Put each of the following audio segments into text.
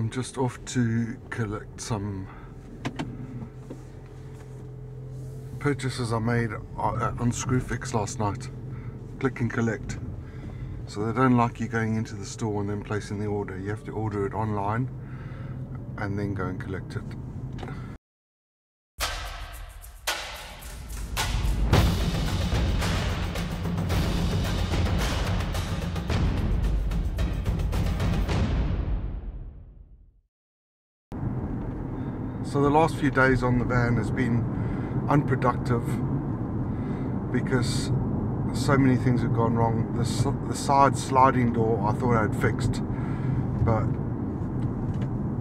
I'm just off to collect some purchases I made on Screwfix last night. Click and collect. So they don't like you going into the store and then placing the order. You have to order it online and then go and collect it. So the last few days on the van has been unproductive because so many things have gone wrong. The side sliding door I thought I had fixed, but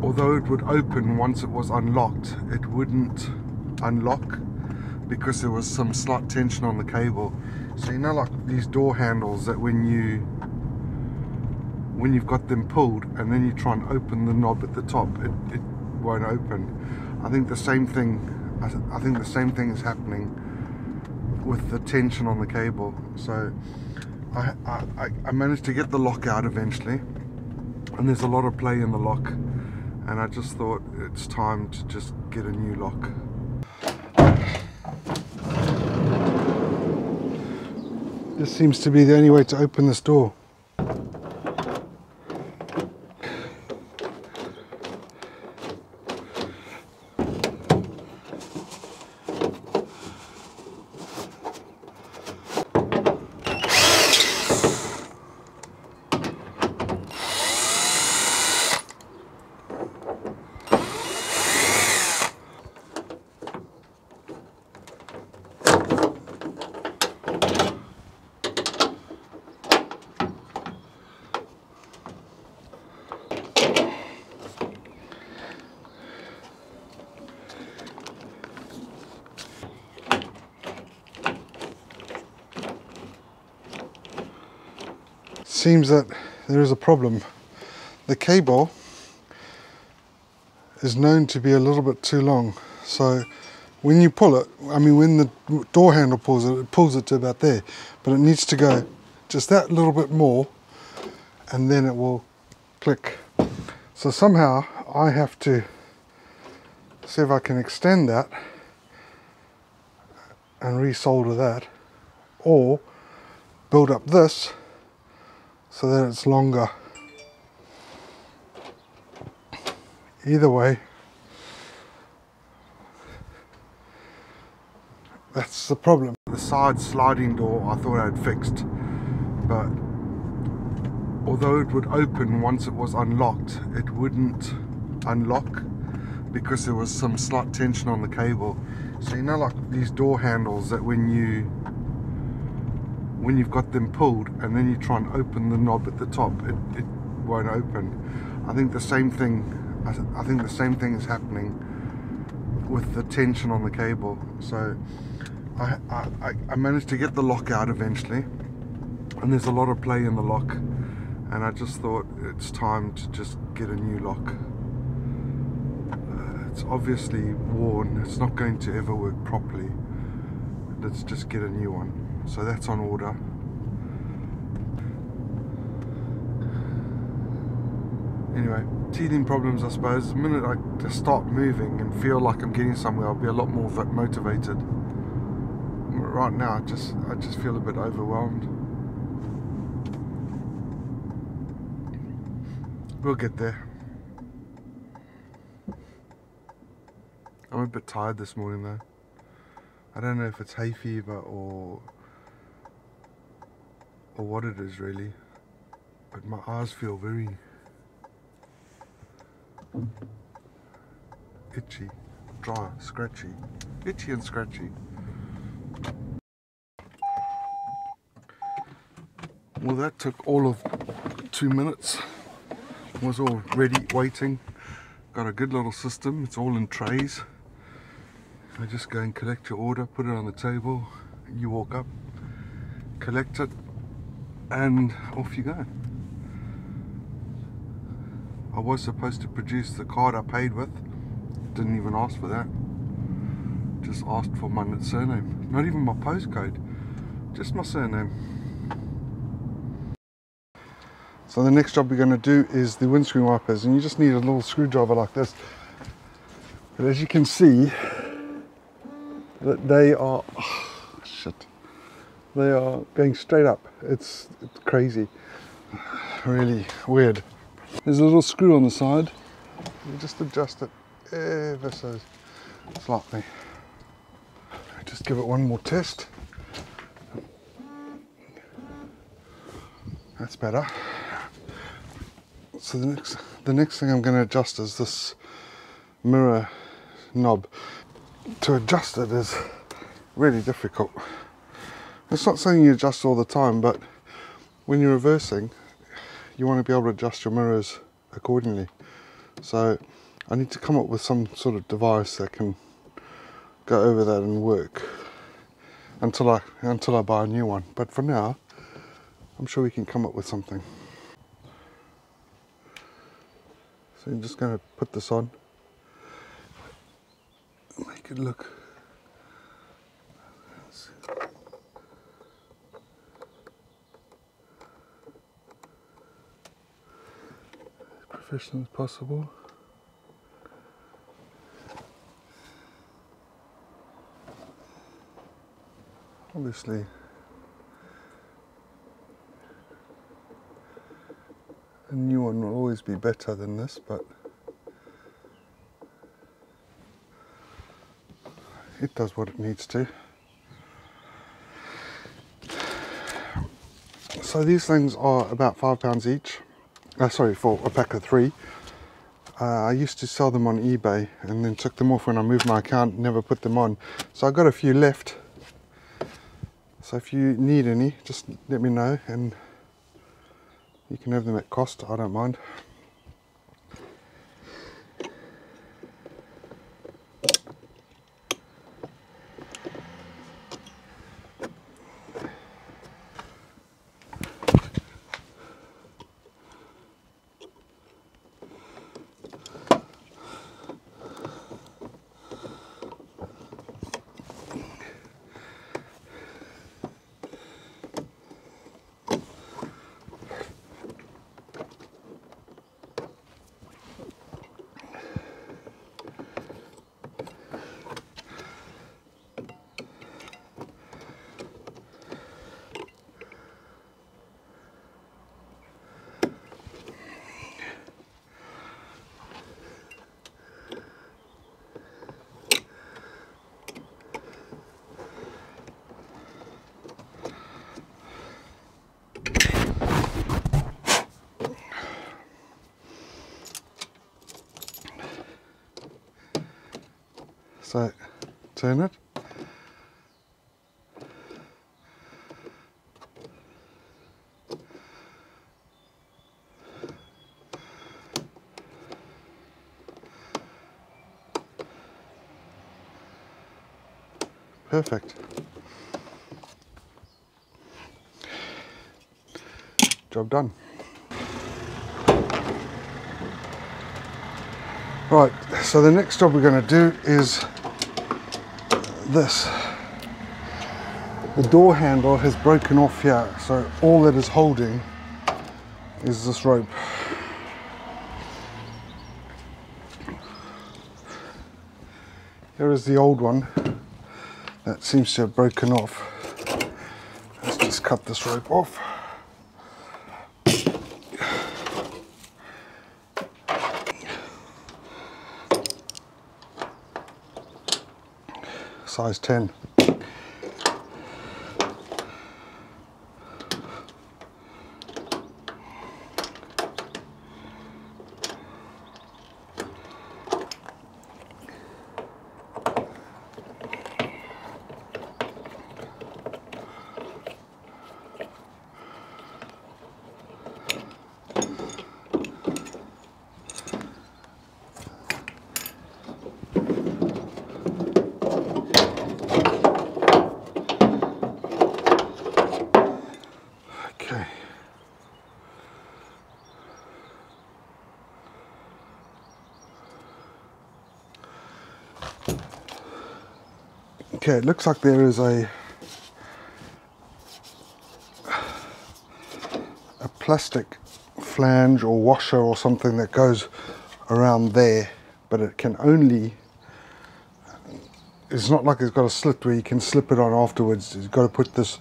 although it would open once it was unlocked, it wouldn't unlock because there was some slight tension on the cable. So you know, like these door handles that when you've got them pulled and then you try and open the knob at the top, it won't open. I think the same thing is happening with the tension on the cable. So I managed to get the lock out eventually, and there's a lot of play in the lock, and I just thought it's time to just get a new lock. This seems to be the only way to open this door. Seems that there is a problem. The cable is known to be a little bit too long, so when you pull it, I mean when the door handle pulls it to about there, but it needs to go just that little bit more and then it will click. So somehow I have to see if I can extend that and resolder that, or build up this so that it's longer. Either way, that's the problem. The side sliding door I thought I had fixed, but although it would open once it was unlocked, it wouldn't unlock because there was some slight tension on the cable. So you know, like these door handles that when you've got them pulled and then you try and open the knob at the top, it won't open. I think the same thing is happening with the tension on the cable. So I managed to get the lock out eventually, and there's a lot of play in the lock, and I just thought it's time to just get a new lock. It's obviously worn, it's not going to ever work properly. Let's just get a new one. So that's on order. Anyway, teething problems, I suppose. The minute I just start moving and feel like I'm getting somewhere, I'll be a lot more motivated. Right now, I just feel a bit overwhelmed. We'll get there. I'm a bit tired this morning though. I don't know if it's hay fever or what it is really, but my eyes feel very itchy, dry, scratchy, itchy and scratchy. Well, that took all of 2 minutes. Was all ready, waiting. Got a good little system. It's all in trays. I just go and collect your order, put it on the table, you walk up, collect it, and off you go. I was supposed to produce the card I paid with. Didn't even ask for that. Just asked for my surname. Not even my postcode, just my surname. So the next job we're going to do is the windscreen wipers, and you just need a little screwdriver like this. But as you can see, that they are, oh, shit, they are going straight up. It's crazy, really weird. There's a little screw on the side. You just adjust it ever so slightly. Just give it one more test. That's better. So the next thing I'm going to adjust is this mirror knob. To adjust it is really difficult. It's not something you adjust all the time, but when you're reversing, you want to be able to adjust your mirrors accordingly. So I need to come up with some sort of device that can go over that and work until I buy a new one. But for now, I'm sure we can come up with something. So I'm just going to put this on, make it look. As professional as possible. Obviously, a new one will always be better than this, but it does what it needs to. So these things are about £5 each. Sorry, for a pack of 3. I used to sell them on eBay and then took them off when I moved my account, never put them on. So I got a few left. So if you need any, just let me know and you can have them at cost, I don't mind. So turn it. Perfect. Job done. Right, so the next job we're going to do is this. The door handle has broken off here, so all that is holding is this rope. Here is the old one that seems to have broken off. Let's just cut this rope off. Size 10. Okay, it looks like there is a plastic flange or washer or something that goes around there, but it can only, it's not like it's got a slit where you can slip it on afterwards. You've got to put this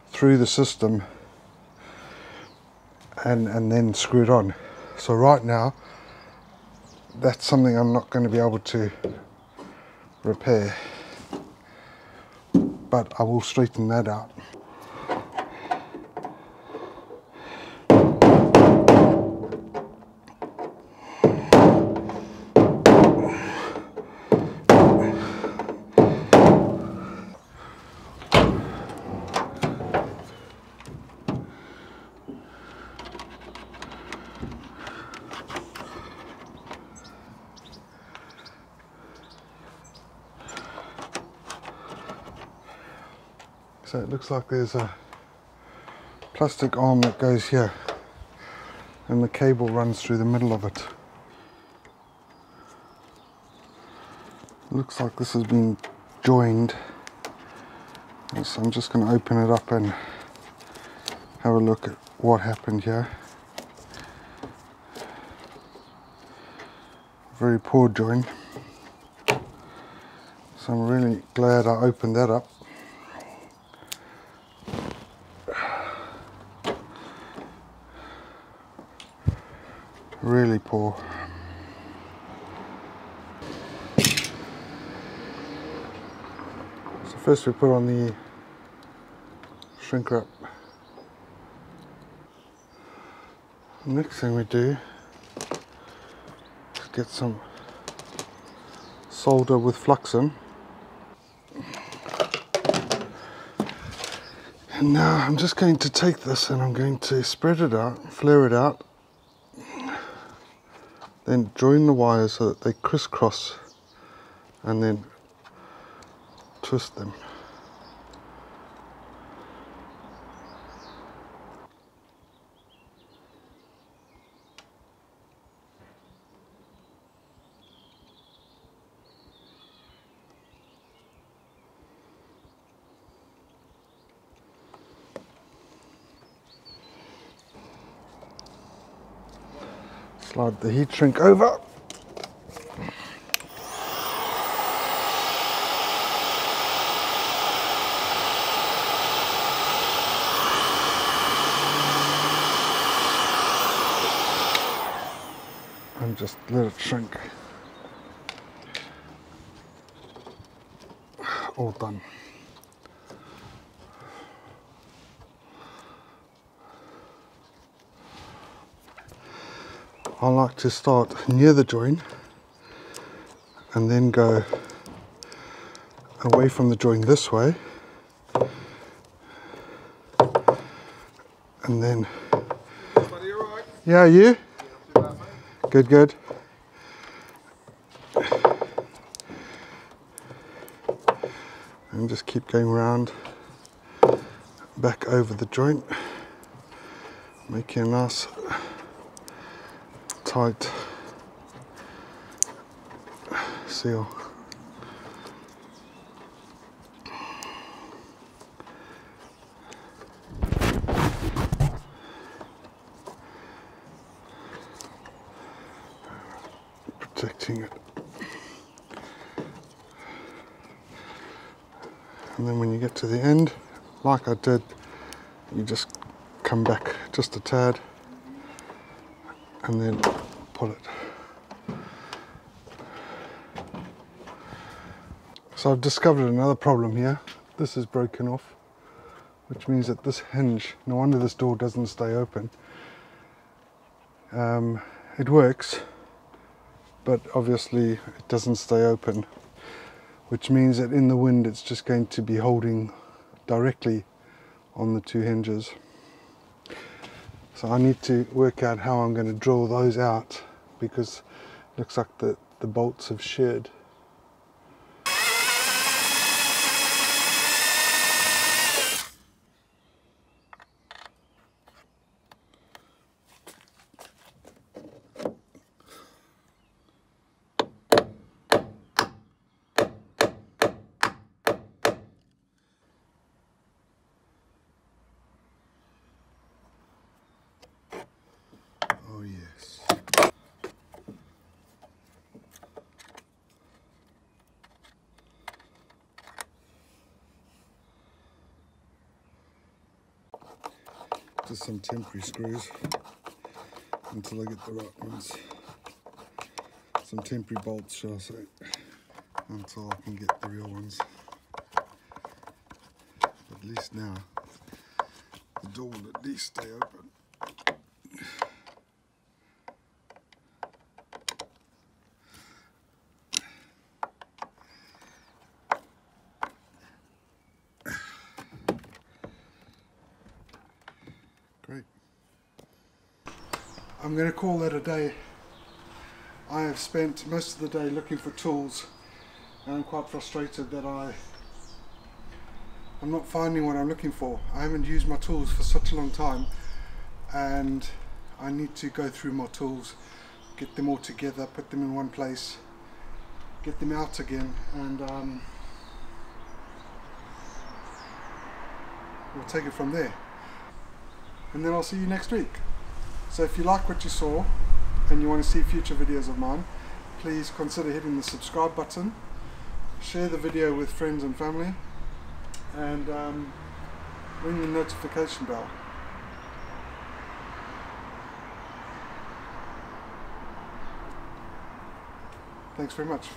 through the system and then screw it on. So right now, that's something I'm not going to be able to repair, but I will straighten that out. So it looks like there's a plastic arm that goes here and the cable runs through the middle of it. Looks like this has been joined, so I'm just going to open it up and have a look at what happened here. Very poor join, so I'm really glad I opened that up. Really poor. So first we put on the shrink wrap. The next thing we do is get some solder with flux in. And now I'm just going to take this and I'm going to spread it out, flare it out, then join the wires so that they crisscross and then twist them. Slide the heat shrink over. And just let it shrink. All done. I like to start near the join and then go away from the join this way, and then Buddy, you alright? yeah, you? Yeah, not too bad, mate. Good, good. And just keep going round, back over the joint, making a nice tight seal. Protecting it. And then when you get to the end, like I did, you just come back just a tad and then pull it. So I've discovered another problem here. This is broken off, which means that this hinge, no wonder this door doesn't stay open. It works, but obviously it doesn't stay open, which means that in the wind it's just going to be holding directly on the two hinges. So I need to work out how I'm going to drill those out, because it looks like the bolts have sheared. Just some temporary screws until I get the right ones. Some temporary bolts, shall I say, until I can get the real ones. At least now, the door will at least stay open. Great. I'm going to call that a day. I have spent most of the day looking for tools, and I'm quite frustrated that I'm not finding what I'm looking for. I haven't used my tools for such a long time, and I need to go through my tools, get them all together, put them in one place, get them out again, and we'll take it from there. And then I'll see you next week. So if you like what you saw and you want to see future videos of mine, please consider hitting the subscribe button, share the video with friends and family, and ring the notification bell. Thanks very much.